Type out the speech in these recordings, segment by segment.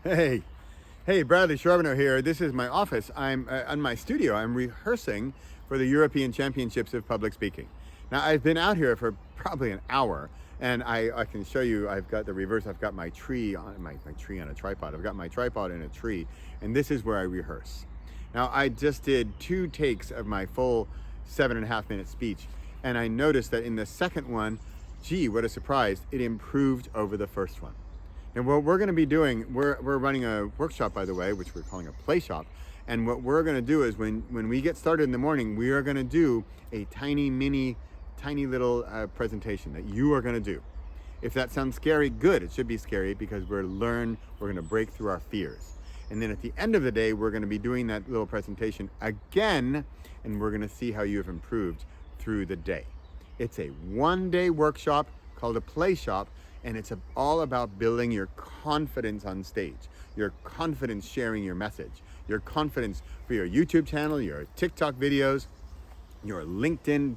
Hey, hey, Bradley Charbonneau here. This is my office. I'm in my studio. I'm rehearsing for the European Championships of Public Speaking. Now, I've been out here for probably an hour, and I can show you. I've got the reverse. I've got my tree on my tree on a tripod. I've got my tripod in a tree, and this is where I rehearse. Now, I just did 2 takes of my full 7.5-minute speech, and I noticed that in the second one, gee, what a surprise! It improved over the first one. And what we're going to be doing, we're running a workshop, by the way, which we're calling a Playshop. And what we're going to do is when we get started in the morning, we are going to do a tiny little presentation that you are going to do. If that sounds scary, good. It should be scary because we're going to break through our fears. And then at the end of the day, we're going to be doing that little presentation again, and we're going to see how you have improved through the day. It's a 1-day workshop called a Playshop. And it's all about building your confidence on stage, your confidence sharing your message, your confidence for your YouTube channel, your TikTok videos, your LinkedIn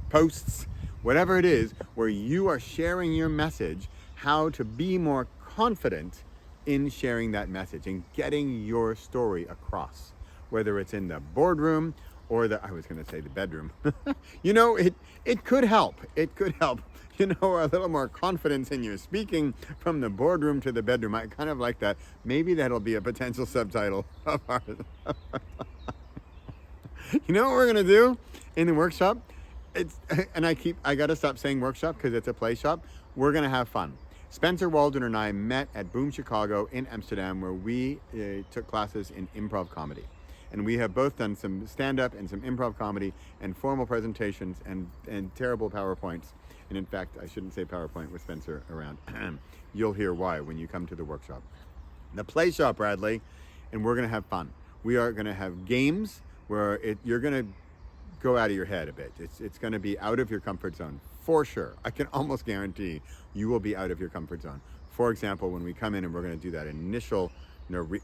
posts, whatever it is, where you are sharing your message, how to be more confident in sharing that message and getting your story across, whether it's in the boardroom or I was going to say the bedroom. It could help. It could help. A little more confidence in your speaking from the boardroom to the bedroom. I kind of like that. Maybe that'll be a potential subtitle of ours. You know what we're going to do in the workshop? I got to stop saying workshop because it's a play shop. We're going to have fun. Spencer Walden and I met at Boom Chicago in Amsterdam, where we took classes in improv comedy. And we have both done some stand-up and some improv comedy and formal presentations and terrible PowerPoints. And in fact, I shouldn't say PowerPoint with Spencer around. You'll hear why when you come to the workshop. The Play Shop, Bradley, and we're going to have fun. We are going to have games where you're going to go out of your head a bit. It's going to be out of your comfort zone, for sure. I can almost guarantee you will be out of your comfort zone. For example, when we come in and we're going to do that initial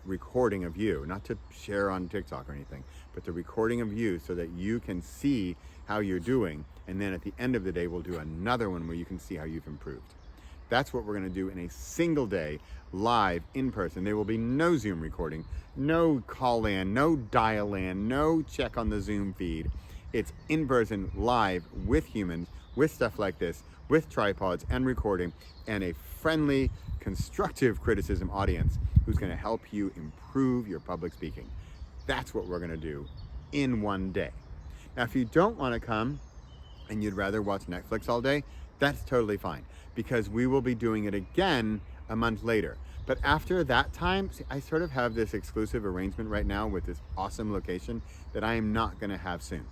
recording of you, not to share on TikTok or anything, but the recording of you so that you can see how you're doing. And then at the end of the day, we'll do another one where you can see how you've improved. That's what we're going to do in a single day, live, in person. There will be no Zoom recording, no call in, no dial in, no check on the Zoom feed. It's in person, live, with humans, with stuff like this, with tripods and recording, and a friendly, constructive criticism audience who's going to help you improve your public speaking. That's what we're going to do in 1 day. Now, if you don't want to come and you'd rather watch Netflix all day, that's totally fine, because we will be doing it again a month later. But after that time, see, I sort of have this exclusive arrangement right now with this awesome location that I am not going to have soon.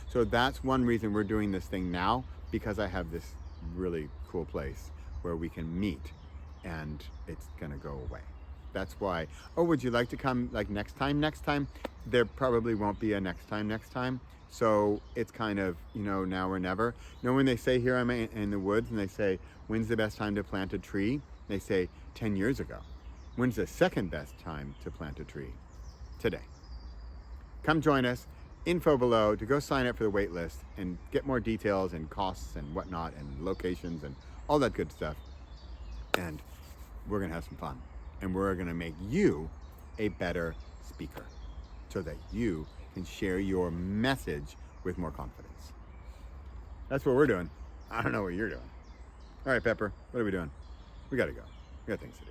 So that's one reason we're doing this thing now, because I have this really cool place where we can meet and it's going to go away. That's why. Oh, would you like to come like next time? There probably won't be a next time. So it's kind of, now or never. When they say here I'm in the woods and they say, when's the best time to plant a tree? They say 10 years ago. When's the second best time to plant a tree? Today. Come join us. Info below to go sign up for the wait list and get more details and costs and whatnot and locations and all that good stuff. And we're going to have some fun. And we're going to make you a better speaker so that you can share your message with more confidence. That's what we're doing. I don't know what you're doing. All right, Pepper, what are we doing? We got to go. We got things to do.